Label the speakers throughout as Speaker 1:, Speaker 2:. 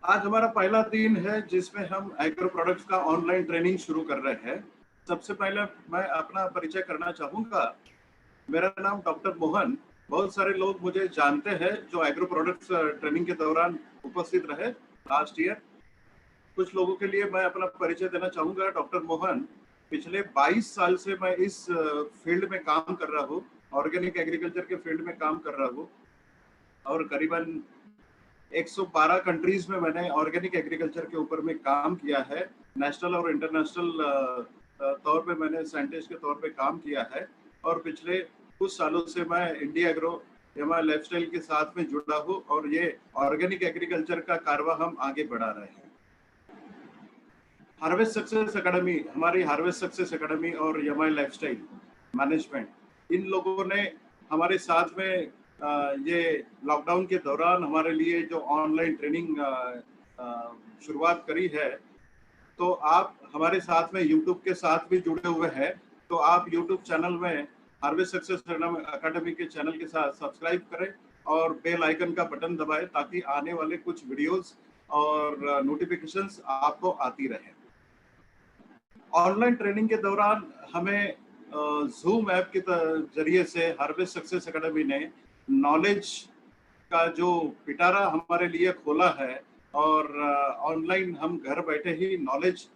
Speaker 1: आज हमारा पहला दिन है जिसमें हम एग्रो प्रोडक्ट्स का ऑनलाइन ट्रेनिंग शुरू कर रहे हैं। सबसे पहले मैं अपना परिचय करना चाहूँगा। मेरा नाम डॉक्टर मोहन। बहुत सारे लोग मुझे जानते हैं जो एग्रो प्रोडक्ट्स ट्रेनिंग के दौरान उपस्थित रहे लास्ट ईयर। कुछ लोगों के लिए मैं अपना परिचय देना चाहूँगा। डॉक्टर मोहन, पिछले 22 साल से मैं इस फील्ड में काम कर रहा हूँ, ऑर्गेनिक एग्रीकल्चर के फील्ड में काम कर रहा हूँ और करीबन 112 कंट्रीज में मैंने ऑर्गेनिक एग्रीकल्चर के ऊपर में काम किया है। नेशनल और इंटरनेशनल तौर पे मैंने साइंटिस्ट के तौर पे काम किया है और पिछले कुछ सालों से मैं इंडिया एग्रो एमआई लाइफस्टाइल के साथ में जुड़ा हूँ और ये ऑर्गेनिक एग्रीकल्चर का कारवां हम आगे बढ़ा रहे हैं। हार्वेस्ट सक्सेस एकेडमी, हमारी हार्वेस्ट सक्सेस एकेडमी और एमआई लाइफस्टाइल मैनेजमेंट, इन लोगों ने हमारे साथ में ये लॉकडाउन के दौरान हमारे लिए जो ऑनलाइन ट्रेनिंग शुरुआत करी है। तो आप हमारे साथ में यूट्यूब के साथ भी जुड़े हुए हैं, तो आप यूट्यूब चैनल में हार्वेस्ट सक्सेस एकेडमी के चैनल के साथ सब्सक्राइब करें और बेल आइकन का बटन दबाएं ताकि आने वाले कुछ वीडियोस और नोटिफिकेशंस आपको आती रहे। ऑनलाइन ट्रेनिंग के दौरान हमें जूम ऐप के जरिए से हार्वेस्ट सक्सेस एकेडमी ने नॉलेज का जो पिटारा हमारे लिए खोला है और ऑनलाइन हम घर बैठे ही नॉलेज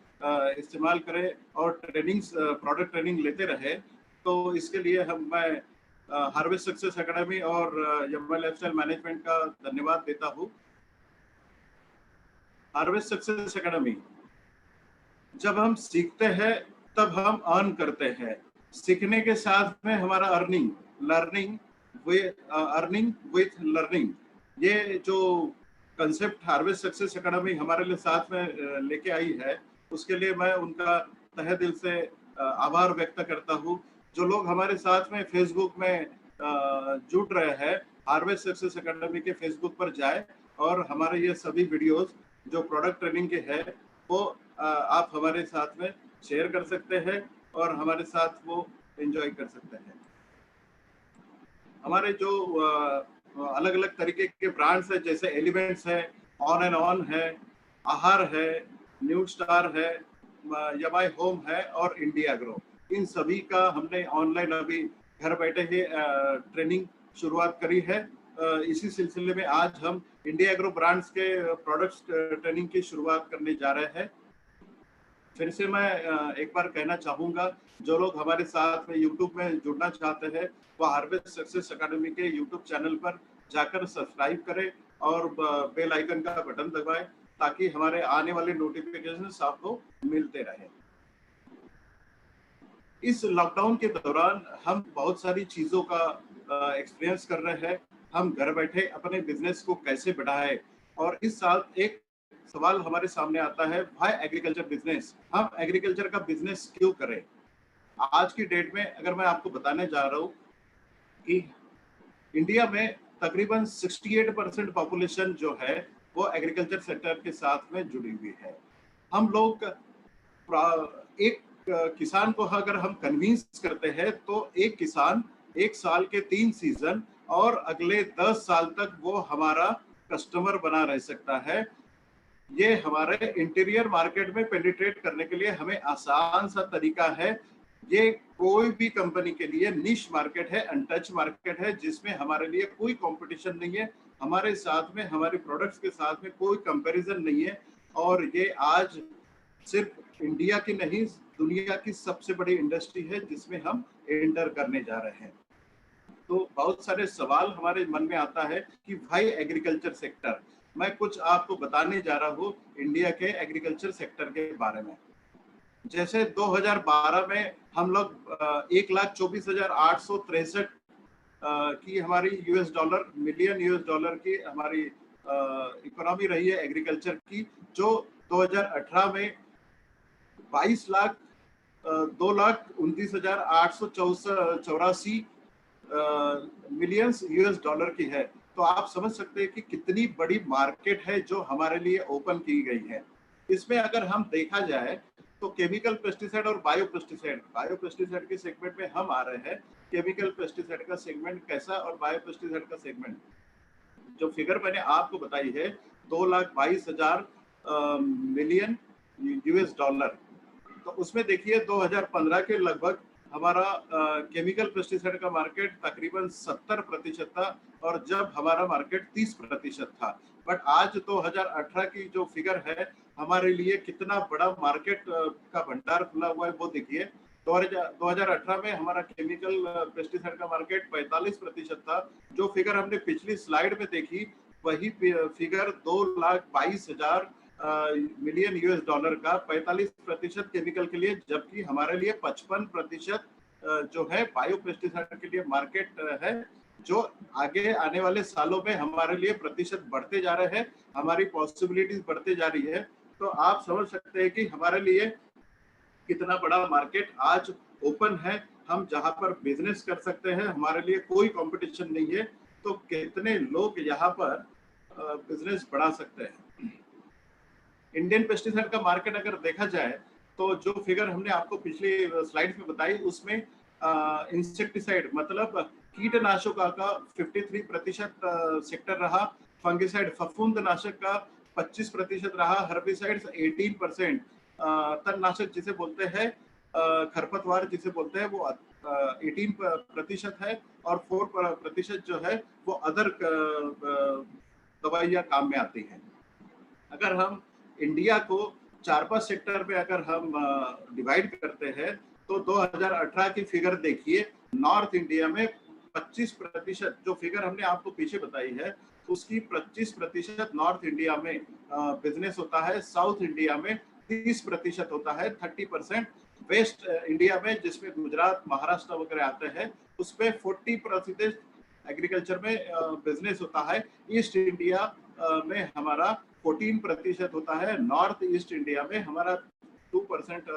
Speaker 1: इस्तेमाल करें और ट्रेनिंग्स प्रोडक्ट ट्रेनिंग लेते रहे। तो इसके लिए मैं हार्वेस्ट सक्सेस एकेडमी और एमआई लाइफस्टाइल मैनेजमेंट का धन्यवाद देता हूँ। हार्वेस्ट सक्सेस एकेडमी, जब हम सीखते हैं तब हम अर्न करते हैं। सीखने के साथ में हमारा अर्निंग विथ लर्निंग, ये जो कंसेप्ट हार्वेस्ट सक्सेस एकेडमी हमारे लिए साथ में लेके आई है, उसके लिए मैं उनका तहे दिल से आभार व्यक्त करता हूँ। जो लोग हमारे साथ में फेसबुक में जुड़ रहे हैं, हार्वेस्ट सक्सेस एकेडमी के फेसबुक पर जाए और हमारे ये सभी वीडियोस जो प्रोडक्ट ट्रेनिंग के हैं वो आप हमारे साथ में शेयर कर सकते हैं और हमारे साथ वो एंजॉय कर सकते हैं। हमारे जो अलग अलग तरीके के ब्रांड्स है, जैसे एलिमेंट्स है, ऑन एंड ऑन है, आहार है, न्यू स्टार है, यमाई होम है और इंडिया एग्रो, इन सभी का हमने ऑनलाइन अभी घर बैठे ही ट्रेनिंग शुरुआत करी है। इसी सिलसिले में आज हम इंडिया एग्रो ब्रांड्स के प्रोडक्ट्स ट्रेनिंग की शुरुआत करने जा रहे हैं। फिर से मैं एक बार कहना चाहूँगा, जो लोग हमारे साथ में यूट्यूब में जुड़ना चाहते हैं, वो हार्वेस्ट सक्सेस एकेडमी के यूट्यूब चैनल पर जाकर सब्सक्राइब करें और बेल आइकन का बटन दबाएं ताकि हमारे आने वाले नोटिफिकेशंस आपको मिलते रहें। इस लॉकडाउन के दौरान हम बहुत सारी चीज़ों का एक्सपीरियंस कर रहे हैं। हम घर बैठे अपने बिजनेस को कैसे बढ़ाएं, और इस साल एक सवाल हमारे सामने आता है, व्हाई एग्रीकल्चर बिजनेस, हम एग्रीकल्चर का बिजनेस क्यों करें। आज की डेट में अगर मैं आपको बताने जा रहा हूँ कि इंडिया में तकरीबन 68% पॉपुलेशन जो है वो एग्रीकल्चर सेक्टर के साथ में जुड़ी हुई है। हम लोग एक किसान को अगर हम कन्विंस करते हैं तो एक किसान एक साल के 3 सीजन और अगले 10 साल तक वो हमारा कस्टमर बना रह सकता है। ये हमारे इंटीरियर मार्केट में पेनिट्रेट करने के लिए हमें आसान सा तरीका है। ये कोई भी कंपनी के लिए निश मार्केट है, अनटच मार्केट है, जिसमें हमारे लिए कोई कंपटीशन नहीं है। हमारे साथ में हमारे प्रोडक्ट्स के साथ में कोई कंपैरिजन नहीं है और ये आज सिर्फ इंडिया की नहीं, दुनिया की सबसे बड़ी इंडस्ट्री है जिसमें हम एंटर करने जा रहे हैं। तो बहुत सारे सवाल हमारे मन में आता है कि भाई एग्रीकल्चर सेक्टर, मैं कुछ आपको बताने जा रहा हूँ इंडिया के एग्रीकल्चर सेक्टर के बारे में। जैसे 2012 में हम लोग 1,24,863 की हमारी मिलियन यूएस डॉलर की हमारी इकोनॉमी रही है एग्रीकल्चर की, जो 2018 में 2,29,884 मिलियंस यूएस डॉलर की है। तो आप समझ सकते हैं कि कितनी बड़ी मार्केट है जो हमारे लिए ओपन की गई है। इसमें अगर हम देखा जाए तो केमिकल पेस्टिसाइड और बायो पेस्टिसाइड के सेगमेंट में हम आ रहे हैं। केमिकल पेस्टिसाइड का सेगमेंट कैसा और बायो पेस्टिसाइड का सेगमेंट, जो फिगर मैंने आपको बताई है 2,22,000 मिलियन यूएस डॉलर। तो उसमें देखिए 2015 के लगभग हमारा केमिकल पेस्टिसाइड का मार्केट तकरीबन 70% था और जब हमारा मार्केट 30% था। बट आज 2018 की जो फिगर है हमारे लिए कितना बड़ा मार्केट का भंडार खुला हुआ है वो देखिए। 2018 में हमारा केमिकल पेस्टिसाइड का मार्केट 45% था। जो फिगर हमने पिछली स्लाइड में देखी वही फिगर 2,22,000 मिलियन यूएस डॉलर का 45% केमिकल के लिए, जबकि हमारे लिए 55% जो है बायो पेस्टिसाइड के लिए मार्केट है, जो आगे आने वाले सालों में हमारे लिए प्रतिशत बढ़ते जा रहे हैं, हमारी पॉसिबिलिटीज बढ़ते जा रही है। तो आप समझ सकते हैं कि हमारे लिए कितना बड़ा मार्केट आज ओपन है, हम जहां पर बिजनेस कर सकते हैं, हमारे लिए कोई कंपटीशन नहीं है। तो कितने लोग यहाँ पर बिजनेस बढ़ा सकते हैं। इंडियन पेस्टिसाइड का मार्केट अगर देखा जाए तो जो फिगर हमने आपको पिछली स्लाइड्स में बताई उसमें इंसेक्टिसाइड मतलब कीटनाशकों का 53% सेक्टर रहा, फंगिसाइड फफूंदनाशक का 25% रहा, हर्बिसाइड्स 18%, तणनाशक जिसे बोलते हैं खरपतवार जिसे बोलते हैं वो 18% है, और 4% जो है वो अदर दवाइयाँ काम में आती हैं। अगर हम इंडिया को 4-5 सेक्टर में अगर हम डिवाइड करते हैं तो 2018 की फिगर देखिए। नॉर्थ इंडिया में 25%, जो फिगर हमने आपको पीछे बताई है उसकी 25% नॉर्थ इंडिया में बिजनेस होता है, साउथ इंडिया में 30% होता है, 30% वेस्ट इंडिया में जिसमें गुजरात महाराष्ट्र वगैरह आते हैं उसमें 40% एग्रीकल्चर में बिजनेस होता है। ईस्ट इंडिया में हमारा 14% होता है, नॉर्थ ईस्ट इंडिया में हमारा 2%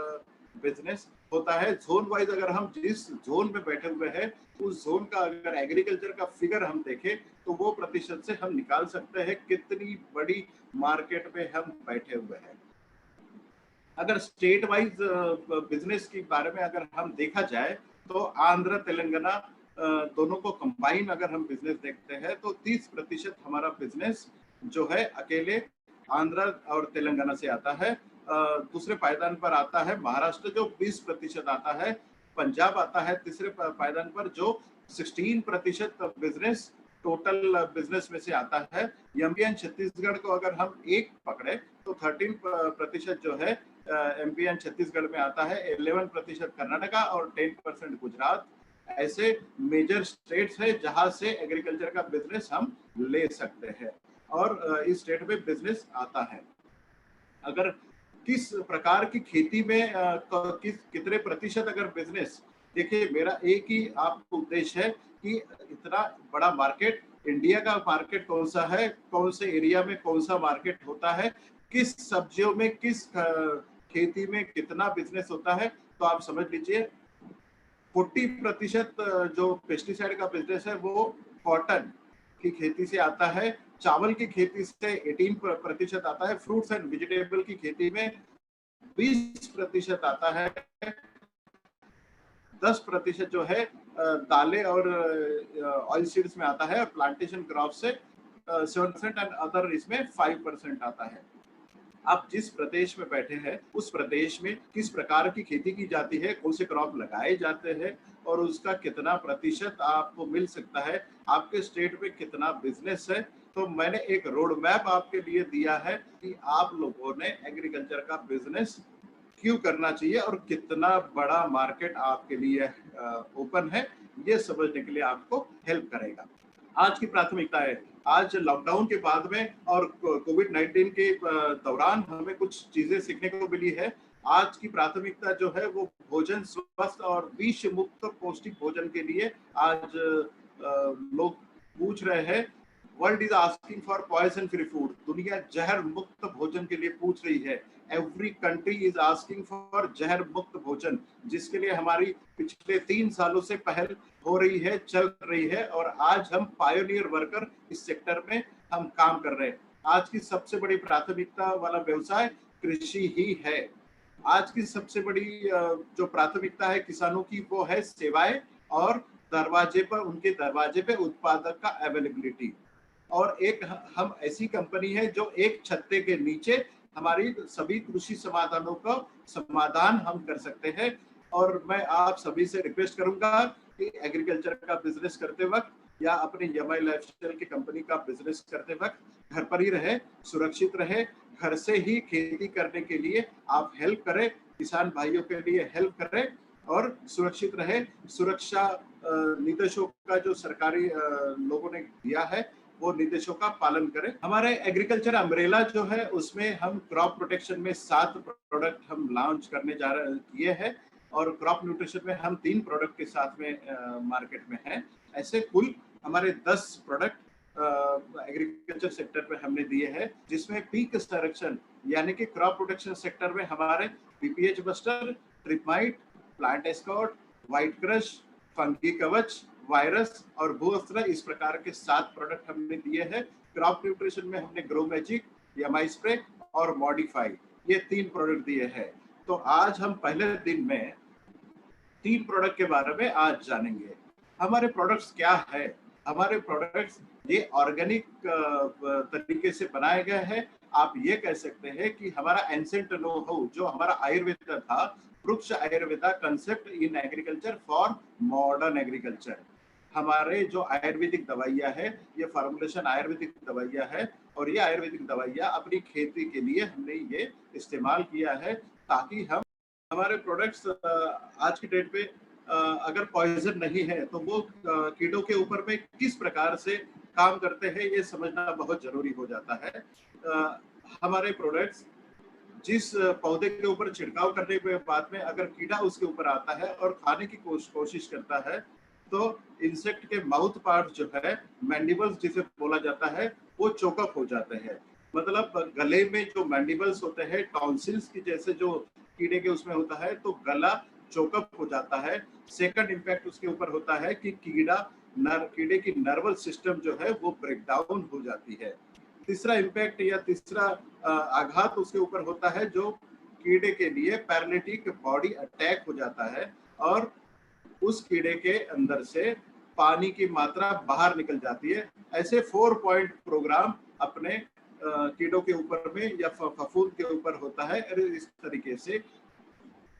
Speaker 1: बिजनेस होता है। जोन वाइज अगर हम जिस जोन में बैठे हुए हैं उस जोन का अगर एग्रीकल्चर का फिगर हम देखें तो वो प्रतिशत से हम निकाल सकते हैं कितनी बड़ी मार्केट में हम बैठे हुए हैं। अगर स्टेट वाइज बिजनेस के बारे में अगर हम देखा जाए तो आंध्र तेलंगाना दोनों को कंबाइन अगर हम बिजनेस देखते हैं तो 30% हमारा बिजनेस जो है अकेले आंध्र और तेलंगाना से आता है। दूसरे पायदान पर आता है महाराष्ट्र जो 20% आता है, पंजाब आता है तीसरे पायदान पर जो 16% बिजनेस टोटल बिजनेस में से आता है। एमपी एंड छत्तीसगढ़ को अगर हम एक पकड़े तो 13% जो है एमपी एंड छत्तीसगढ़ में आता है, 11% कर्नाटका और 10% गुजरात। ऐसे मेजर स्टेट्स है जहां से एग्रीकल्चर का बिजनेस हम ले सकते हैं और इस स्टेट में बिजनेस आता है। अगर किस प्रकार की खेती में कितने प्रतिशत अगर बिजनेस, देखिए मेरा एक ही आपको उद्देश्य है कि इतना बड़ा मार्केट, इंडिया का मार्केट कौन सा है, कौन से एरिया में कौन सा मार्केट होता है, किस सब्जियों में किस खेती में कितना बिजनेस होता है। तो आप समझ लीजिए 40% जो पेस्टिसाइड का बिजनेस है वो कॉटन की खेती से आता है, चावल की खेती से 18% आता है, फ्रूट्स एंड वेजिटेबल की खेती में 20% आता है, 10% जो है दालें और ऑयल सीड्स में आता है, और प्लांटेशन क्रॉप से 7% एंड अदर इसमें 5% आता है। आप जिस प्रदेश में बैठे हैं उस प्रदेश में किस प्रकार की खेती की जाती है, कौन से क्रॉप लगाए जाते हैं और उसका कितना प्रतिशत आपको मिल सकता है, आपके स्टेट में कितना बिजनेस है। तो मैंने एक रोड मैप आपके लिए दिया है कि आप लोगों ने एग्रीकल्चर का बिजनेस क्यों करना चाहिए और कितना बड़ा मार्केट आपके लिए ओपन है, ये समझने के लिए आपको हेल्प करेगा। आज की प्राथमिकता है, आज लॉकडाउन के बाद में और कोविड-19 के दौरान हमें कुछ चीजें सीखने को मिली है। आज की प्राथमिकता जो है वो भोजन स्वस्थ और विष मुक्त पौष्टिक भोजन के लिए आज लोग पूछ रहे हैं। World is asking for poison free food, दुनिया जहर मुक्त भोजन के लिए पूछ रही है। Every country is asking for जहर मुक्त भोजन, जिसके लिए हमारी पिछले 3 सालों से पहल हो रही है, चल रही है, और आज हम पायोनियर वर्कर इस सेक्टर में हम काम कर रहे हैं। आज की सबसे बड़ी प्राथमिकता वाला व्यवसाय कृषि ही है। आज की सबसे बड़ी जो प्राथमिकता है किसानों की वो है सेवाएं और उनके दरवाजे पे उत्पादक का अवेलेबिलिटी। और एक हम ऐसी कंपनी है जो एक छत्ते के नीचे हमारी सभी कृषि समाधानों का समाधान हम कर सकते हैं। और मैं आप सभी से रिक्वेस्ट करूंगा कि एग्रीकल्चर का बिजनेस करते वक्त या अपनी यमाई लाइफस्टाइल की कंपनी का बिजनेस करते वक्त घर पर ही रहे, सुरक्षित रहे, घर से ही खेती करने के लिए आप हेल्प करें, किसान भाइयों के लिए हेल्प करें और सुरक्षित रहे। सुरक्षा निर्देशों का जो सरकारी लोगों ने दिया है वो निर्देशों का पालन करें। हमारे एग्रीकल्चर अम्ब्रेला जो है उसमें हम क्रॉप प्रोटेक्शन में 7 प्रोडक्ट हम लॉन्च करने जा रहे किए हैं और क्रॉप न्यूट्रिशन में हम 3 प्रोडक्ट के साथ में मार्केट में हैं। ऐसे कुल हमारे 10 प्रोडक्ट एग्रीकल्चर सेक्टर पे हमने दिए हैं, जिसमें पीक संरक्षण यानी कि क्रॉप प्रोटेक्शन सेक्टर में हमारे BPH buster, tripmite, plant escort, white crush, fungi कवच, वायरस और भूअस्त्र, इस प्रकार के 7 प्रोडक्ट हमने दिए हैं। क्रॉप न्यूट्रिशन में हमने ग्रो मैजिक, यमाई स्प्रे और मॉडिफाई, ये 3 प्रोडक्ट दिए हैं। तो आज हम पहले दिन में 3 प्रोडक्ट के बारे में आज जानेंगे। हमारे प्रोडक्ट्स क्या है? हमारे प्रोडक्ट्स ये ऑर्गेनिक तरीके से बनाए गए हैं। आप ये कह सकते हैं कि हमारा एंसेंट नो हाउ जो हमारा आयुर्वेद था, वृक्ष Ayurveda concept in agriculture for modern agriculture. हमारे जो आयुर्वेदिक दवाइयाँ है, ये फॉर्मुलेशन आयुर्वेदिक दवाइयाँ है और ये आयुर्वेदिक दवाइयाँ अपनी खेती के लिए हमने ये इस्तेमाल किया है ताकि हम हमारे प्रोडक्ट्स आज की डेट पे अगर पॉइजन नहीं है तो वो कीड़ों के ऊपर में किस प्रकार से काम करते हैं ये समझना बहुत जरूरी हो जाता है। हमारे प्रोडक्ट्स जिस पौधे के ऊपर छिड़काव करने के बाद में अगर कीड़ा उसके ऊपर आता है और खाने की कोशिश करता है तो इंसेक्ट के माउथ पार्ट जो है, मैंडिबल्स जिसे बोला जाता है, वो चोकअप हो जाते हैं। मतलब गले में जो मैंडिबल्स होते हैं, टॉन्सिल्स की जैसे जो कीड़े के उसमें होता है, तो गला चोकअप हो जाता है। सेकंड इम्पैक्ट उसके ऊपर होता है कि कीड़े की नर्वस सिस्टम जो है वो ब्रेक डाउन हो जाती है। तीसरा इम्पैक्ट या तीसरा आघात उसके ऊपर होता है जो कीड़े के लिए पैरालिटिक बॉडी अटैक हो जाता है और उस कीड़े के अंदर से पानी की मात्रा बाहर निकल जाती है। ऐसे 4 पॉइंट प्रोग्राम अपने कीड़ों के ऊपर में या फफूंद के ऊपर होता है। इस तरीके से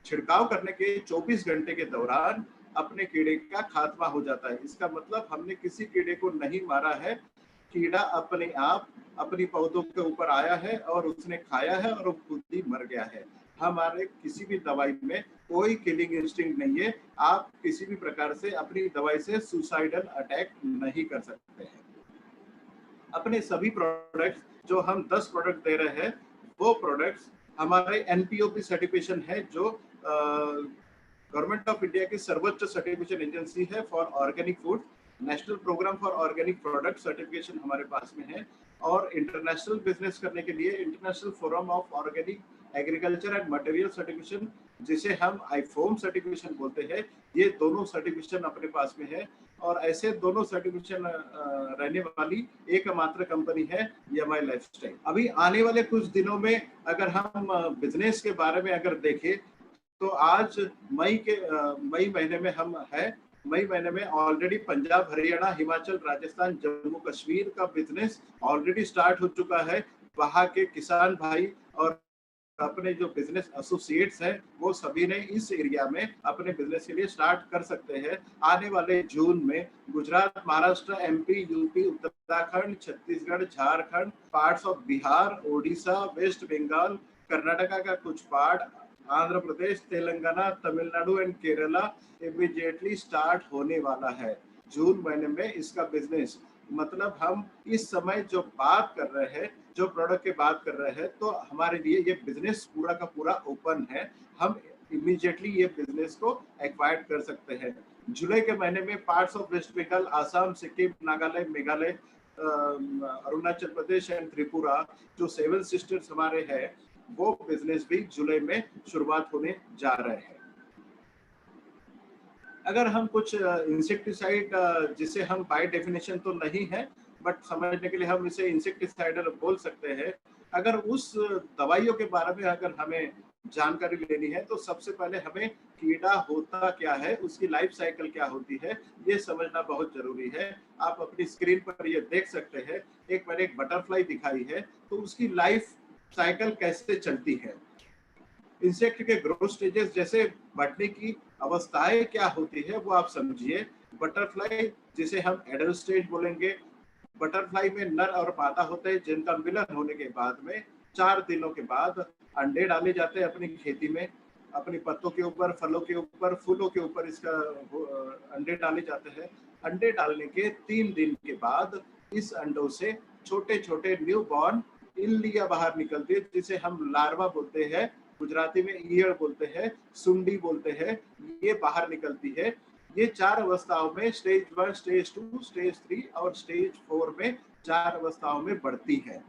Speaker 1: छिड़काव करने के 24 घंटे के दौरान अपने कीड़े का खात्मा हो जाता है। इसका मतलब हमने किसी कीड़े को नहीं मारा है, कीड़ा अपने आप अपनी पौधों के ऊपर आया है और उसने खाया है और वो खुद ही मर गया है। हमारे किसी भी दवाई में कोई किलिंग इंस्टिंक्ट नहीं है। आप किसी भी प्रकार से अपनी दवाई से सुसाइडल अटैक नहीं कर सकते हैं। अपने सभी प्रोडक्ट्स जो हम 10 प्रोडक्ट दे रहे हैं वो प्रोडक्ट्स हमारे एनपीओपी सर्टिफिकेशन है जो गवर्नमेंट ऑफ इंडिया की सर्वोच्च सर्टिफिकेशन एजेंसी है for organic food. National program for organic product certification हमारे पास में है और इंटरनेशनल बिजनेस करने के लिए international forum of organic agriculture and material certification, जिसे हम आईफोम सर्टिफिकेशन बोलते हैं, ये दोनों सर्टिफिकेशन अपने पास में है। और ऐसे दोनों सर्टिफिकेशन रहने वाली एकमात्र कंपनी है यमाई लाइफस्टाइल। अभी आने वाले कुछ दिनों में अगर हम बिजनेस के बारे में अगर देखें तो आज मई महीने में हम है। मई महीने में ऑलरेडी पंजाब, हरियाणा, हिमाचल, राजस्थान, जम्मू कश्मीर का बिजनेस ऑलरेडी स्टार्ट हो चुका है। वहाँ के किसान भाई और अपने जो बिजनेस एसोसिएट्स हैं वो सभी ने इस एरिया में अपने बिजनेस के लिए स्टार्ट कर सकते हैं। आने वाले जून में Gujarat, Maharashtra, MP, UP, Uttarakhand, Chhattisgarh, Jharkhand, parts of Bihar, Odisha, west Bengal, Karnataka का कुछ part, Andhra Pradesh, Telangana, Tamil Nadu and Kerala immediately start होने वाला है जून महीने में इसका बिजनेस। मतलब हम इस समय जो बात कर रहे हैं, जो प्रोडक्ट की बात कर रहे हैं, तो हमारे लिए ये बिजनेस पूरा का पूरा ओपन है। हम इमीडिएटली ये बिजनेस को एक्वायर कर सकते हैं। जुलाई के महीने में parts of west Bengal, Assam, Sikkim, Nagaland, Meghalaya, Arunachal Pradesh and Tripura जो 7 सिस्टर्स हमारे हैं, वो बिजनेस भी जुलाई में शुरुआत होने जा रहे हैं। अगर हम कुछ इंसेक्टिसाइड, जिसे हम बाय डेफिनेशन तो नहीं है बट समझने के लिए हम इसे इंसेक्टिसाइडल बोल सकते हैं, अगर उस दवाइयों के बारे में अगर हमें जानकारी लेनी है तो सबसे पहले हमें कीड़ा होता क्या है, उसकी लाइफ साइकिल क्या होती है, ये समझना बहुत जरूरी है। आप अपनी स्क्रीन पर ये देख सकते हैं, मैंने एक बटरफ्लाई दिखाई है, तो उसकी लाइफ साइकिल कैसे चलती है। इंसेक्ट के ग्रोथ स्टेजेस जैसे बढ़ने की अवस्थाएं क्या होती है वो आप समझिए। बटरफ्लाई जिसे हम एडल्ट स्टेज बोलेंगे, बटरफ्लाई में नर और मादा होते हैं जिनका मिलन होने के बाद में 4 दिनों के बाद अंडे डाले जाते हैं अपनी खेती में, अपनी पत्तों के ऊपर, फलों के ऊपर, फूलों के ऊपर इसका अंडे डाले जाते हैं। अंडे डालने के 3 दिन के बाद इस अंडों से छोटे छोटे न्यू बॉर्न इल्लियां बाहर निकलती है, जिसे हम लार्वा बोलते हैं, गुजराती में ईयड़ बोलते हैं, सुंडी बोलते हैं, ये बाहर निकलती है। ये 4 अवस्थाओं में, स्टेज 1, स्टेज 2, स्टेज 3 और स्टेज 4 में 4 अवस्थाओं में बढ़ती है।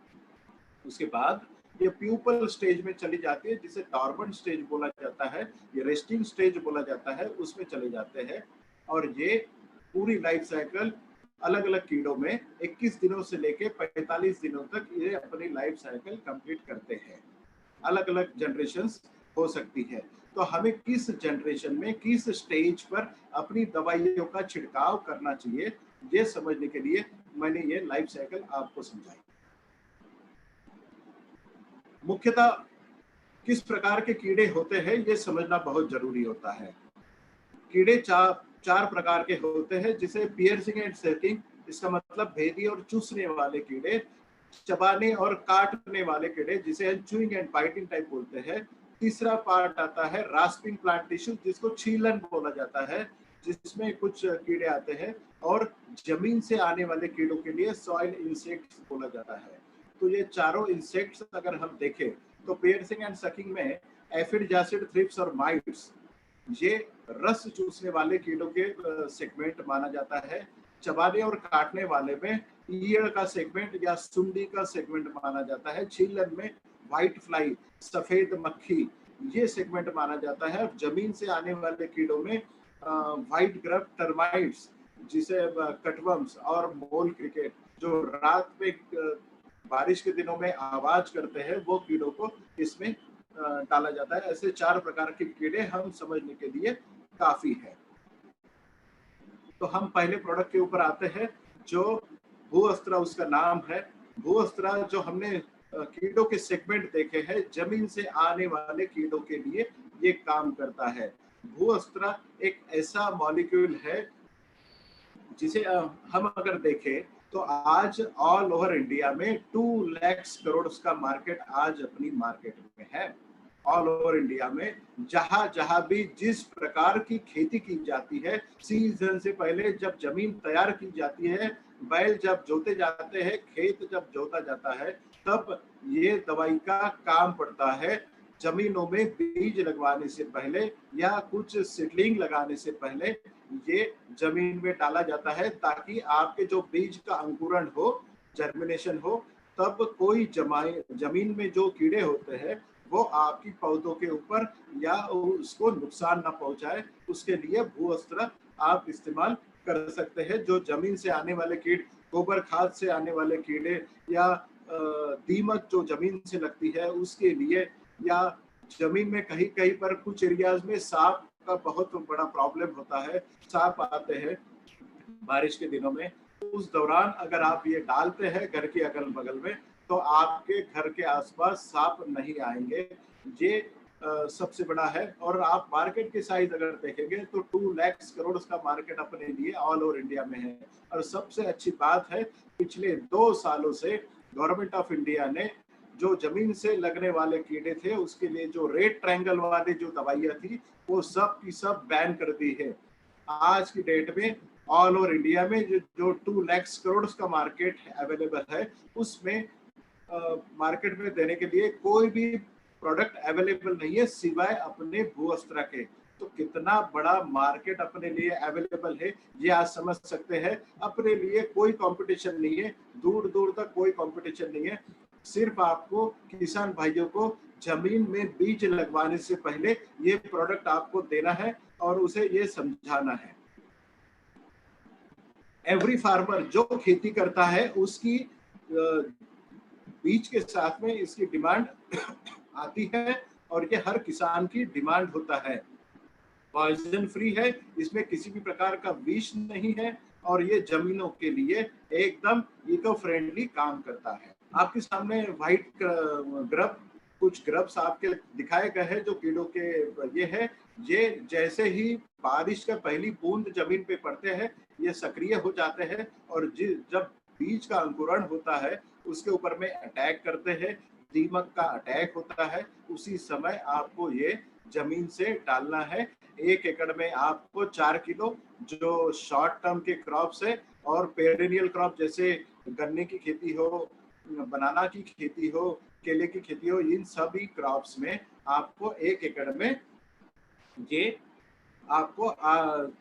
Speaker 1: उसके बाद ये प्यूपल स्टेज में चली जाती है, जिसे डॉर्मेंट स्टेज बोला जाता है, ये रेस्टिंग स्टेज बोला जाता है, उसमें चले जाते हैं। और ये पूरी लाइफ साइकिल अलग अलग कीड़ों में 21 दिनों से लेके 45 दिनों तक ये अपनी लाइफ साइकिल कंप्लीट करते हैं। अलग अलग जनरेशंस हो सकती है। तो हमें किस जनरेशन में, किस स्टेज पर अपनी दवाइयों का छिड़काव करना चाहिए, ये समझने के लिए मैंने ये लाइफ साइकिल आपको समझाई। मुख्यतः किस प्रकार के कीड़े होते हैं ये समझना बहुत जरूरी होता है। कीड़े चार प्रकार के होते हैं, जिसे पियर्सिंग एंड सकिंग, इसका मतलब भेदी और चूसने वाले कीड़े, चबाने और काटने वाले कीड़े जिसे हम चूइंग एंड बाइटिंग टाइप बोलते हैं। तीसरा पार्ट आता है रास्पिंग प्लांट टिश्यू, जिसको छीलन बोला जाता है, जिसमें कुछ कीड़े आते हैं। और जमीन से आने वाले कीड़ों के लिए सॉइल इंसेक्ट्स बोला जाता है। तो ये चारों इंसेक्ट्स अगर हम देखें तो पियर्सिंग एंड सकिंग में एफिड, जासिड, थ्रिप्स और माइट्स, ये रस चूसने वाले कीड़ों के सेगमेंट माना जाता है। चबाने और काटने वाले में ईयड़ का सेगमेंट या सुंडी का सेगमेंट माना जाता है। छीलन में व्हाइट फ्लाई, सफेद मक्खी, ये सेगमेंट माना जाता है। और जमीन से आने वाले कीड़ों में व्हाइट ग्रब, टर्माइट्स, जिसे कटवर्म्स और मोल क्रिकेट, जो रात में बारिश के दिनों में आवाज करते हैं, वो कीड़ों को इसमें डाला जाता है। ऐसे 4 प्रकार के कीड़े हम समझने के लिए काफी है। तो हम पहले प्रोडक्ट के ऊपर आते हैं, जो भूअस्त्रा उसका नाम है। भूअस्त्रा जो हमने कीड़ों के सेगमेंट देखे हैं, जमीन से आने वाले कीड़ों के लिए ये काम करता है। भूअस्त्रा एक ऐसा मॉलिक्यूल है जिसे हम अगर देखें तो आज ऑल ओवर इंडिया में 2 लाख करोड़ का मार्केट आज अपनी मार्केट में है। ऑल ओवर इंडिया में जहां जहां भी जिस प्रकार की खेती की जाती है, सीजन से पहले जब जमीन तैयार की जाती है, बैल जब जोते जाते हैं, खेत जब जोता जाता है, तब ये दवाई का काम पड़ता है। जमीनों में बीज लगवाने से पहले या कुछ सीडलिंग लगाने से पहले ये जमीन में डाला जाता है, ताकि आपके जो बीज का अंकुरण हो, जर्मिनेशन हो, तब कोई जमीन में जो कीड़े होते हैं वो आपकी पौधों के ऊपर या उसको नुकसान ना पहुंचाए। उसके लिए भूअस्त्र आप इस्तेमाल कर सकते हैं। जो जमीन से आने वाले कीट, गोबर खाद से आने वाले कीड़े, या दीमक जो जमीन से लगती है उसके लिए, या जमीन में कहीं कहीं पर कुछ एरियाज में सांप का बहुत बड़ा प्रॉब्लम होता है, सांप आते हैं बारिश के दिनों में, उस दौरान अगर आप ये डालते हैं घर के अगल बगल में, तो आपके घर के आसपास सांप नहीं आएंगे। ये सबसे बड़ा है। और आप मार्केट की साइज अगर देखेंगे तो 2 लाख करोड़ का मार्केट अपने लिए ऑल ओवर इंडिया में है। और सबसे अच्छी बात है, पिछले 2 सालों से गवर्नमेंट ऑफ इंडिया ने जो जमीन से लगने वाले कीड़े थे उसके लिए जो रेड ट्रायंगल वाली जो दवाइयाँ थी, वो सब की सब बैन कर दी है। आज की डेट में ऑल ओवर इंडिया में जो 2 लाख करोड़ का मार्केट अवेलेबल है, उसमें मार्केट में देने के लिए कोई भी प्रोडक्ट अवेलेबल नहीं है सिवाय अपने भूअस्त्रा के। तो कितना बड़ा मार्केट अपने लिए अवेलेबल है ये आज समझ सकते हैं। अपने लिए कोई कंपटीशन नहीं है, दूर दूर तक कोई कंपटीशन नहीं है। सिर्फ आपको किसान भाइयों को जमीन में बीज लगवाने से पहले ये प्रोडक्ट आपको देना है और उसे ये समझाना है। एवरी फार्मर जो खेती करता है उसकी बीज के साथ में इसकी डिमांड आती है और ये हर किसान की डिमांड होता है। पॉइजन फ्री है, इसमें किसी भी प्रकार का विष नहीं है और ये जमीनों के लिए एकदम इको फ्रेंडली काम करता है। आपके सामने व्हाइट ग्रब, कुछ ग्रब्स आपके दिखाए गए हैं जो कीड़ों के ये है। ये जैसे ही बारिश का पहली बूंद जमीन पे पड़ते हैं ये सक्रिय हो जाते हैं और जब बीज का अंकुरण होता है उसके ऊपर में अटैक करते हैं, दीमक का अटैक होता है, उसी समय आपको ये जमीन से डालना है। 1 एकड़ में आपको 4 किलो, जो शॉर्ट टर्म के क्रॉप्स है और पेरेनियल क्रॉप जैसे गन्ने की खेती हो, बनाना की खेती हो, केले की खेती हो, इन सभी क्रॉप्स में आपको 1 एकड़ में ये आपको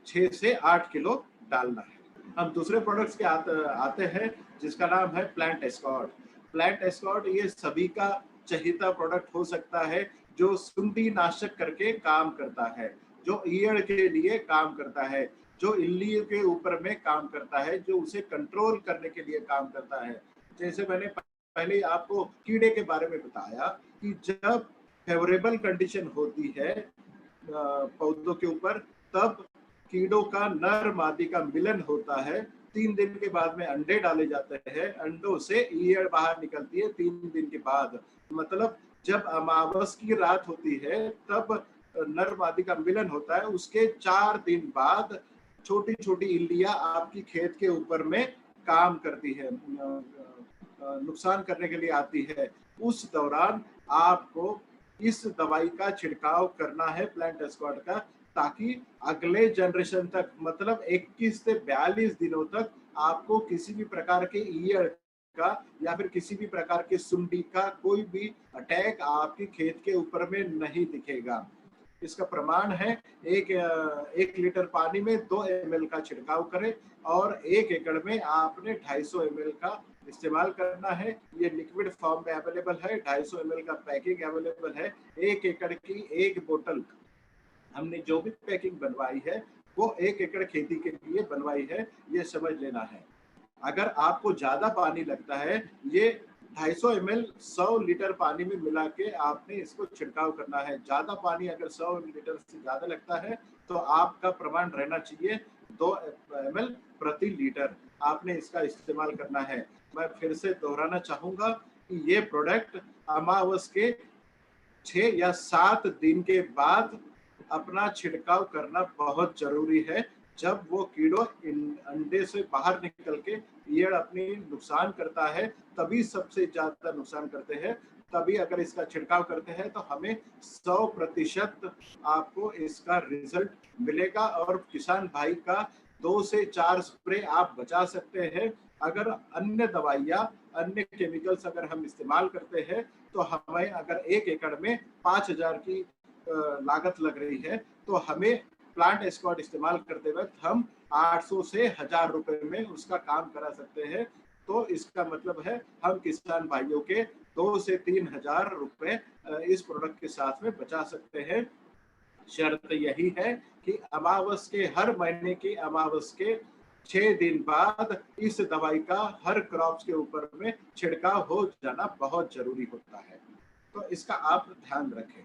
Speaker 1: 6 से 8 किलो डालना है। हम दूसरे प्रोडक्ट्स के आते हैं जिसका नाम है प्लांट एस्कॉर्ट। प्लांट एस्कॉर्ट ये सभी का चहीता प्रोडक्ट हो सकता है जो सुंडी नाशक करके काम करता है, जो ईयड़ के लिए काम करता है, जो इल्ली के ऊपर में काम करता है, जो उसे कंट्रोल करने के लिए काम करता है। जैसे मैंने पहले आपको कीड़े के बारे में बताया कि जब फेवरेबल कंडीशन होती है पौधों के ऊपर, तब कीड़ों का नर मादी का मिलन होता है। 3 दिन के बाद में अंडे डाले जाते हैं, अंडों से ईयड़ बाहर निकलती है 3 दिन के बाद। मतलब जब अमावस की रात होती है तब नर मादी का मिलन होता है, उसके 4 दिन बाद छोटी छोटी इल्लियां आपकी खेत के ऊपर में काम करती है, नुकसान करने के लिए आती है। उस दौरान आपको इस दवाई का छिड़काव करना है प्लांट एस्कॉर्ट का, ताकि अगले जनरेशन तक, मतलब 21 से 42 दिनों तक आपको किसी भी प्रकार के ईयड़ का या फिर किसी भी प्रकार के सुंडी का कोई भी अटैक आपके खेत के ऊपर में नहीं दिखेगा। इसका प्रमाण है 1 लीटर पानी में 2 ml का छिड़काव करें और 1 एकड़ में आपने 250 ml का इस्तेमाल करना है। ये लिक्विड फॉर्म में अवेलेबल है, 250 ml का पैकिंग अवेलेबल है। 1 एकड़ की 1 बोतल हमने जो भी पैकिंग बनवाई है वो 1 एकड़ खेती के लिए बनवाई है, ये समझ लेना है। अगर आपको ज्यादा पानी लगता है, ये 250 ml 100 लीटर पानी में मिला के आपने इसको छिड़काव करना है। ज्यादा पानी अगर 100 लीटर से ज्यादा लगता है तो आपका प्रमाण रहना चाहिए 2 ml प्रति लीटर, आपने इसका इस्तेमाल करना है। मैं फिर से दोहराना चाहूंगा कि ये प्रोडक्ट अमावस के 6 या 7 दिन के बाद अपना छिड़काव करना बहुत जरूरी है। जब वो कीड़ों अंडे से बाहर निकल के ईयड़ अपनी नुकसान करता है, तभी सबसे ज्यादा नुकसान करते हैं। तभी अगर इसका छिड़काव करते हैं तो हमें 100% आपको इसका रिजल्ट मिलेगा और किसान भाई का 2 से 4 स्प्रे आप बचा सकते हैं। अगर अन्य दवाइयाँ, अन्य केमिकल्स अगर हम इस्तेमाल करते हैं तो हमें अगर 1 एकड़ में 5,000 की लागत लग रही है तो हमें प्लांट एस्कॉर्ट इस्तेमाल करते वक्त हम 800 से 1,000 रुपए में उसका काम करा सकते हैं। तो इसका मतलब है हम किसान भाइयों के 2 से 3,000 रुपए इस प्रोडक्ट के साथ में बचा सकते हैं। शर्त यही है कि अमावस के, हर महीने की अमावस के 6 दिन बाद इस दवाई का हर क्रॉप्स के ऊपर में छिड़काव हो जाना बहुत जरूरी होता है। तो इसका आप ध्यान रखें।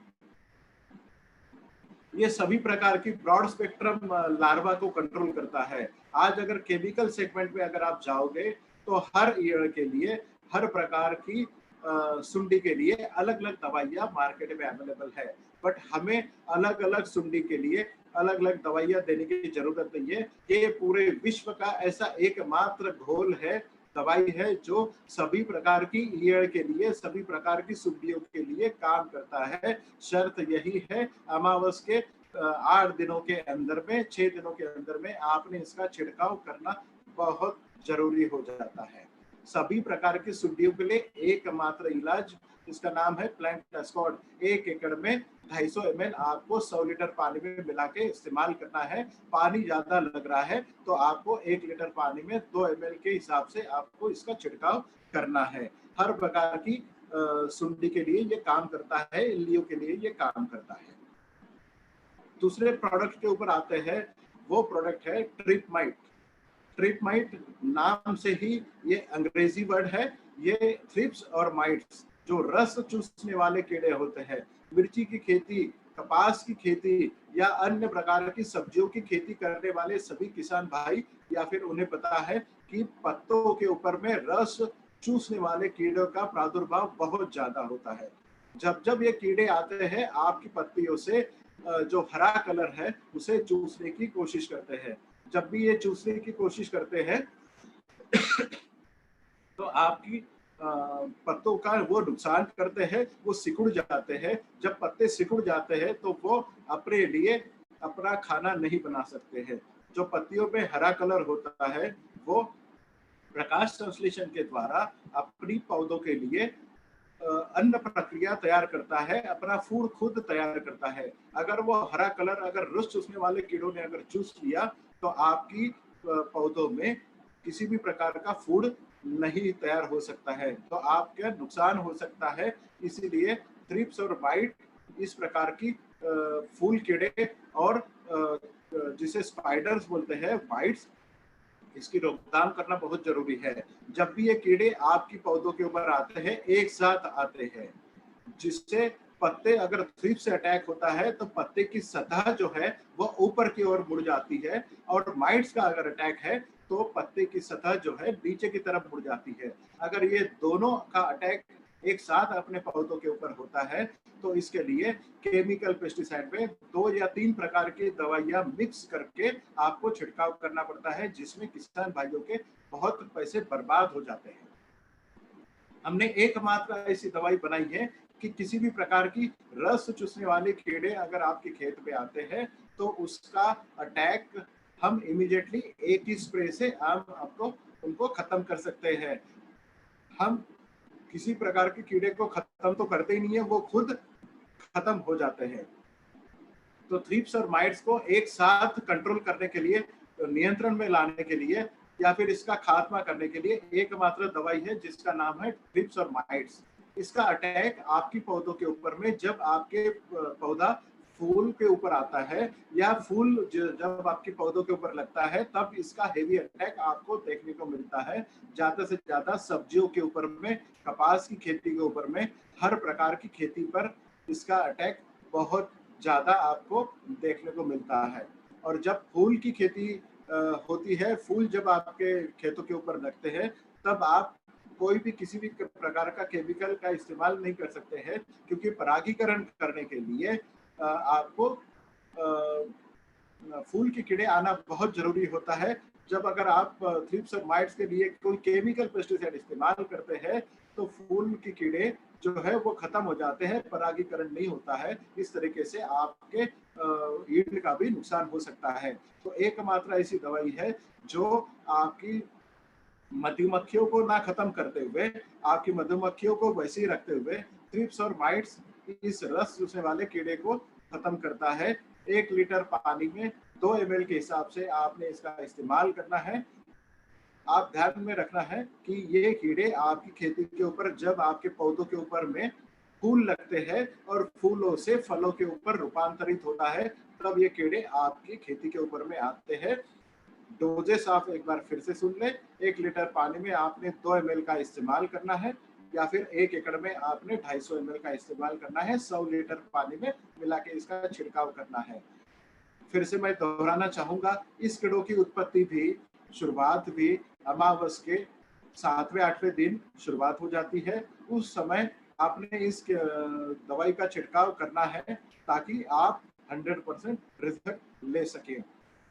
Speaker 1: ये सभी प्रकार की ब्रॉड स्पेक्ट्रम लार्वा को कंट्रोल करता है। आज अगर केमिकल सेगमेंट में अगर आप जाओगे तो हर ईयर के लिए, हर प्रकार की सुंडी के लिए अलग अलग दवाइयाँ मार्केट में अवेलेबल है, बट हमें अलग अलग सुंडी के लिए अलग अलग दवाइयाँ देने की जरूरत नहीं है। ये पूरे विश्व का ऐसा एकमात्र घोल है, दवाई है, जो सभी प्रकार की ईयर के लिए, सभी प्रकार की सुंडियों के लिए काम करता है। शर्त यही है, अमावस के 8 दिनों के अंदर में, 6 दिनों के अंदर में आपने इसका छिड़काव करना बहुत जरूरी हो जाता है। सभी प्रकार की सुंडियों के लिए एकमात्र इलाज, इसका नाम है प्लांट एस्कॉर्ट। 1 एकड़ में 250 ml आपको 100 लीटर पानी में मिला के इस्तेमाल करना है। पानी ज्यादा लग रहा है तो आपको 1 लीटर पानी में 2 ml के हिसाब से आपको इसका छिड़काव करना है। हर प्रकार की सुंडी के लिए ये काम करता है, इल्लियों के लिए ये काम करता है। दूसरे प्रोडक्ट के ऊपर आते हैं, वो प्रोडक्ट है ट्रिप माइट। ट्रिप माइट नाम से ही ये अंग्रेजी वर्ड है। ये थ्रिप्स और माइट्स, जो रस चूसने वाले कीड़े होते हैं, मिर्ची की खेती, कपास की खेती या अन्य प्रकार की सब्जियों की खेती करने वाले सभी किसान भाई या फिर उन्हें पता है कि पत्तों के ऊपर में रस चूसने वाले कीड़ों का प्रादुर्भाव बहुत ज्यादा होता है। जब जब ये कीड़े आते हैं आपकी पत्तियों से जो हरा कलर है उसे चूसने की कोशिश करते हैं। जब भी ये चूसने की कोशिश करते हैं तो आपकी पत्तों का वो नुकसान करते हैं, वो सिकुड़ जाते हैं। जब पत्ते सिकुड़ जाते हैं तो वो अपने लिए अपना खाना नहीं बना सकते हैं। जो पत्तियों में हरा कलर होता है वो प्रकाश संश्लेषण के द्वारा अपनी पौधों के लिए अन्न प्रक्रिया तैयार करता है, अपना फूड खुद तैयार करता है। अगर वो हरा कलर अगर रस चूसने वाले कीड़ों ने अगर चूस लिया तो आपकी पौधों में किसी भी प्रकार का फूड नहीं तैयार हो सकता है, तो आपका नुकसान हो सकता है। इसीलिए थ्रिप्स और माइट इस प्रकार की फूल कीड़े और जिसे स्पाइडर्स बोलते हैं, माइट्स, इसकी रोकथाम करना बहुत जरूरी है। जब भी ये कीड़े आपकी पौधों के ऊपर आते हैं, एक साथ आते हैं, जिससे पत्ते अगर थ्रिप्स से अटैक होता है तो पत्ते की सतह जो है वो ऊपर की ओर मुड़ जाती है, और माइट्स का अगर अटैक है तो पत्ते की सतह जो है नीचे की तरफ मुड़ जाती है। अगर ये दोनों का अटैक एक साथ अपने पौधों के ऊपर होता है तो इसके लिए केमिकल पेस्टिसाइड में 2 या 3 प्रकार की दवाइयां मिक्स करके आपको छिड़काव करना पड़ता है, जिसमें किसान भाइयों के बहुत पैसे बर्बाद हो जाते हैं। हमने एकमात्र ऐसी दवाई बनाई है कि किसी भी प्रकार की रस चूसने वाले कीड़े अगर आपके खेत पे आते हैं तो उसका अटैक हम इमीडिएटली एक ही स्प्रे से हम आपको उनको खत्म कर सकते हैं। हम किसी प्रकार के कीड़े को खत्म तो करते ही नहीं है, वो खुद खत्म हो जाते हैं। तो थ्रिप्स और माइट्स को एक साथ कंट्रोल करने के लिए, नियंत्रण में लाने के लिए या फिर इसका खात्मा करने के लिए एकमात्र दवाई है जिसका नाम है थ्रिप्स और माइट्स। इसका अटैक आपकी पौधों के ऊपर में जब आपके पौधा फूल के ऊपर आता है या फूल जब आपके पौधों के ऊपर लगता है तब इसका हेवी अटैक आपको देखने को मिलता है। ज्यादा से ज्यादा सब्जियों के ऊपर में, कपास की खेती के ऊपर में, हर प्रकार की खेती पर इसका अटैक बहुत ज्यादा आपको देखने को मिलता है। और जब फूल की खेती होती है, फूल जब आपके खेतों के ऊपर लगते हैं तब आप कोई भी किसी भी प्रकार का केमिकल का इस्तेमाल नहीं कर सकते हैं, क्योंकि परागीकरण करने के लिए आपको फूल के कीड़े आना बहुत जरूरी होता है। जब अगर आप थ्रिप्स और माइट्स के लिए कोई केमिकल पेस्टिसाइड इस्तेमाल करते हैं तो फूल के कीड़े जो है वो खत्म हो जाते हैं, परागीकरण नहीं होता है। इस तरीके से आपके ईल्ड का भी नुकसान हो सकता है। तो एकमात्र ऐसी दवाई है जो आपकी मधुमक्खियों को ना खत्म करते हुए, आपकी मधुमक्खियों को वैसे ही रखते हुए थ्रिप्स और माइट्स इस रस चूसने वाले कीड़े को खत्म करता है। 1 लीटर पानी में 2 ml के हिसाब से आपने इसका इस्तेमाल करना है। आप ध्यान में रखना है कि ये कीड़े आपकी खेती के ऊपर, जब आपके पौधों के ऊपर में फूल लगते हैं और फूलों से फलों के ऊपर रूपांतरित होता है, तब ये कीड़े आपकी खेती के ऊपर में आते हैं। डोजेस आप एक बार फिर से सुन लें। 1 लीटर पानी में आपने 2 ml का इस्तेमाल करना है, या फिर 1 एकड़ में आपने 250 ml का इस्तेमाल करना है। 100 लीटर पानी में मिला के इसका छिड़काव करना है। फिर से मैं दोहराना चाहूंगा, इस कीड़ों की उत्पत्ति भी, शुरुआत भी अमावस के 7वें-8वें दिन शुरुआत हो जाती है। उस समय आपने इस दवाई का छिड़काव करना है ताकि आप 100% रिजल्ट ले सकें।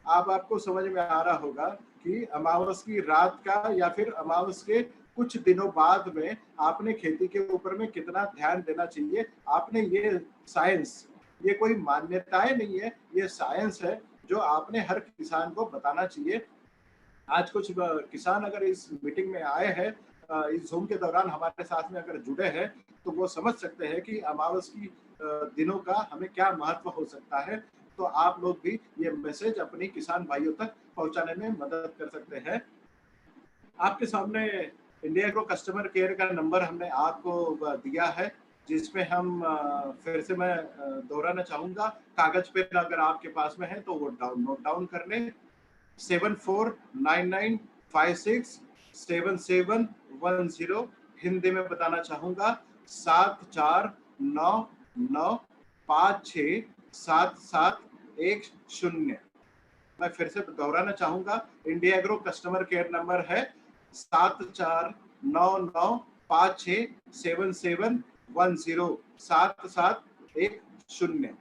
Speaker 1: अब आपको समझ में आ रहा होगा कि अमावस की रात का या फिर अमावस के कुछ दिनों बाद में आपने खेती के ऊपर में कितना ध्यान देना चाहिए। आपने ये साइंस, ये कोई मान्यताएं नहीं है, ये साइंस है जो आपने हर किसान को बताना चाहिए। आज कुछ किसान अगर इस मीटिंग में आए हैं, इस जूम के दौरान हमारे साथ में अगर जुड़े हैं, तो वो समझ सकते हैं कि अमावस की दिनों का हमें क्या महत्व हो सकता है। तो आप लोग भी ये मैसेज अपनी किसान भाइयों तक पहुंचाने में मदद कर सकते हैं। आपके सामने इंडिया एग्रो कस्टमर केयर का नंबर हमने आपको दिया है, जिसमें हम फिर से मैं दोहराना चाहूंगा। कागज पे अगर आपके पास में है तो वो नोट डाउन कर लें। 7499567710। हिंदी में बताना चाहूंगा, 7499567710। 74956771 मैं फिर से दोहराना चाहूंगा। India agro customer care number है 7499567710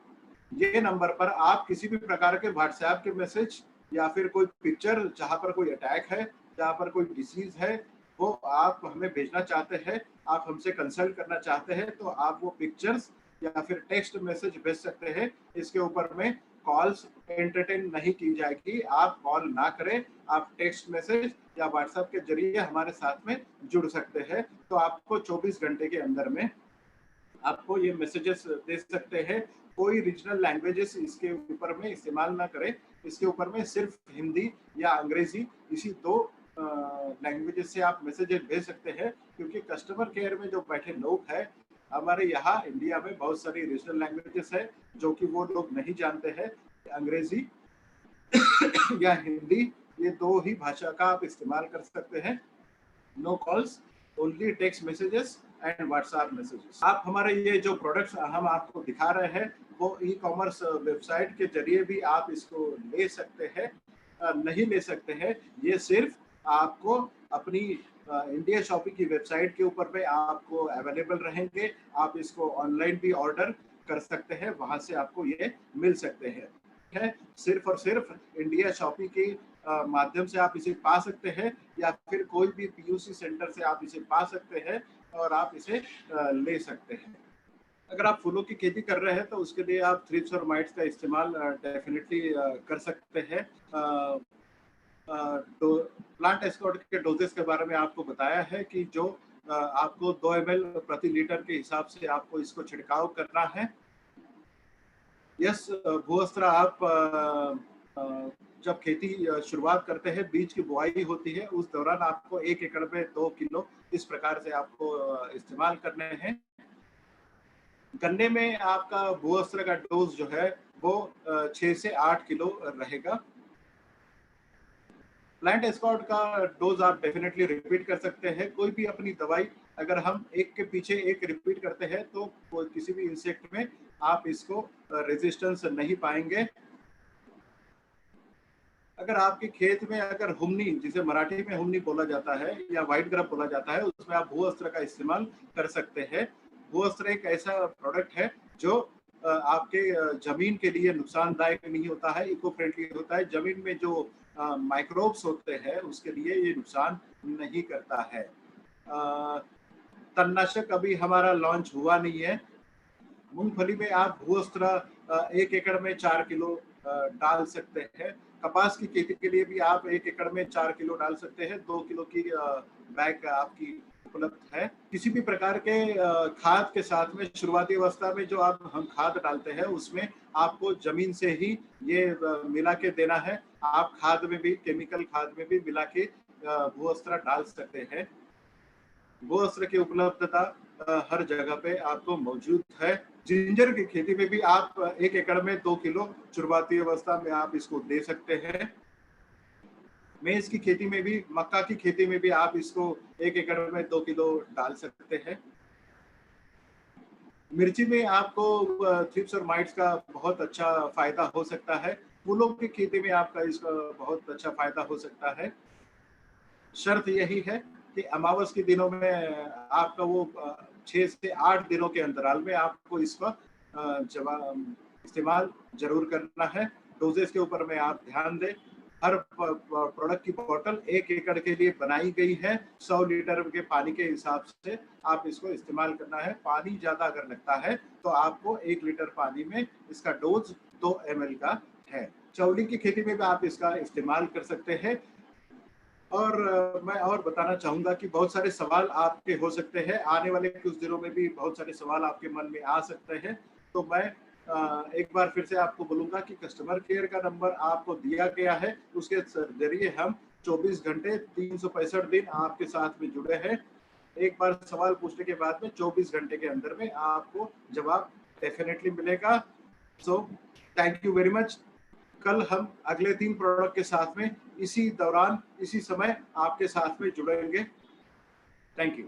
Speaker 1: ये नंबर पर आप किसी भी प्रकार के व्हाट्सएप के मैसेज या फिर कोई पिक्चर जहां पर कोई अटैक है, जहां पर कोई डिसीज है, वो आप हमें भेजना चाहते हैं, आप हमसे कंसल्ट करना चाहते हैं, तो आप वो पिक्चर्स या फिर टेक्स्ट मैसेज भेज सकते हैं। इसके ऊपर में कॉल्स एंटरटेन नहीं की जाएगी। आप कॉल ना करें, आप टेक्स्ट मैसेज या व्हाट्सएप के जरिए हमारे साथ में जुड़ सकते हैं। तो आपको 24 घंटे के अंदर में आपको ये मैसेजेस दे सकते हैं। कोई रीजनल लैंग्वेजेस इसके ऊपर में इस्तेमाल ना करें। इसके ऊपर में सिर्फ हिंदी या अंग्रेजी, इसी दो लैंग्वेजेस से आप मैसेजेस भेज सकते हैं, क्योंकि कस्टमर केयर में जो बैठे लोग हैं हमारे यहाँ इंडिया में बहुत सारी रीजनल लैंग्वेजेस है जो कि वो लोग नहीं जानते हैं। अंग्रेजी या हिंदी, ये दो ही भाषा का आप इस्तेमाल कर सकते हैं। No calls, only text messages and WhatsApp messages. आप हमारे ये जो प्रोडक्ट्स हम आपको दिखा रहे हैं वो ई कॉमर्स वेबसाइट के जरिए भी आप इसको ले सकते हैं, नहीं ले सकते हैं। ये सिर्फ आपको अपनी इंडिया शॉपिंग की वेबसाइट के ऊपर में आपको अवेलेबल रहेंगे। आप इसको ऑनलाइन भी ऑर्डर कर सकते हैं, वहां से आपको ये मिल सकते हैं। है सिर्फ और सिर्फ इंडिया शॉपिंग के माध्यम से आप इसे पा सकते हैं, या फिर कोई भी पीयूसी सेंटर से आप इसे पा सकते हैं और आप इसे ले सकते हैं। अगर आप फूलों की खेती कर रहे हैं तो उसके लिए आप थ्रिप्स और माइट्स का इस्तेमाल डेफिनेटली कर सकते हैं। तो प्लांट एस्कॉर्ट के डोजेस के बारे में आपको बताया है कि जो आपको 2 ml प्रति लीटर के हिसाब से आपको इसको छिड़काव करना है। यस, भूअस्त्र आप जब खेती शुरुआत करते हैं, बीज की बुआई होती है, उस दौरान आपको 1 एकड़ में 2 किलो इस प्रकार से आपको इस्तेमाल करने हैं। गन्ने में आपका भूअस्त्र का डोज जो है वो 6 से 8 किलो रहेगा। प्लांट एस्कॉर्ट का डोज आप डेफिनेटली रिपीट कर सकते हैं। कोई भी अपनी दवाई अगर हम एक के पीछे एक रिपीट करते हैं तो किसी भी इंसेक्ट में आप इसको रेजिस्टेंस नहीं पाएंगे। अगर आपके खेत में अगर हुमनी, जिसे मराठी में हुमनी बोला जाता है या व्हाइट ग्रब बोला जाता है, उसमें आप भूअस्त्र का इस्तेमाल कर सकते हैं। भूअस्त्र एक ऐसा प्रोडक्ट है जो आपके जमीन के लिए नुकसानदायक नहीं होता है, इको फ्रेंडली होता है। जमीन में जो माइक्रोब्स होते हैं उसके लिए ये नुकसान नहीं करता है। तणनाशक अभी हमारा लॉन्च हुआ नहीं है। मूंगफली में आप भूअस्त्र 1 एकड़ में 4 किलो डाल सकते हैं। कपास की खेती के लिए भी आप 1 एकड़ में 4 किलो डाल सकते हैं। 2 किलो की बैग आपकी उपलब्ध है। किसी भी प्रकार के खाद के साथ में शुरुआती अवस्था में जो हम खाद डालते हैं उसमें आपको जमीन से ही ये मिला के देना है। आप खाद में भी, केमिकल खाद में भी मिला के भूअस्त्र डाल सकते हैं। भूअस्त्र की उपलब्धता हर जगह पे आपको मौजूद है। जिंजर की खेती में भी आप 1 एकड़ में 2 किलो शुरुआती अवस्था में आप इसको दे सकते हैं। मेज की खेती में भी, मक्का की खेती में भी आप इसको 1 एकड़ में 2 किलो डाल सकते हैं। मिर्ची में आपको थ्रिप्स और माइट्स का बहुत अच्छा फायदा हो सकता है। फूलों की खेती में आपका इसका बहुत अच्छा फायदा हो सकता है। शर्त यही है कि अमावस के दिनों में आपका वो 6 से 8 दिनों के अंतराल में आपको इसका इस्तेमाल जरूर करना है। डोजेस के ऊपर में आप ध्यान दें। हर प्रोडक्ट की बोतल 1 एकड़ के लिए बनाई गई है। 100 लीटर के पानी के हिसाब से आप इसको इस्तेमाल करना है। पानी ज्यादा अगर लगता है तो आपको 1 लीटर पानी में इसका डोज 2 ml का है। चौली की खेती में भी आप इसका इस्तेमाल कर सकते हैं। और मैं और बताना चाहूंगा कि बहुत सारे सवाल आपके हो सकते हैं। आने वाले कुछ दिनों में भी बहुत सारे सवाल आपके मन में आ सकते हैं। तो मैं एक बार फिर से आपको बोलूंगा कि कस्टमर केयर का नंबर आपको दिया गया है, उसके जरिए हम 24 घंटे 365 दिन आपके साथ में जुड़े हैं। एक बार सवाल पूछने के बाद में 24 घंटे के अंदर में आपको जवाब डेफिनेटली मिलेगा। So thank you very much. कल हम अगले 3 प्रोडक्ट के साथ में इसी दौरान, इसी समय आपके साथ में जुड़ेंगे। Thank you.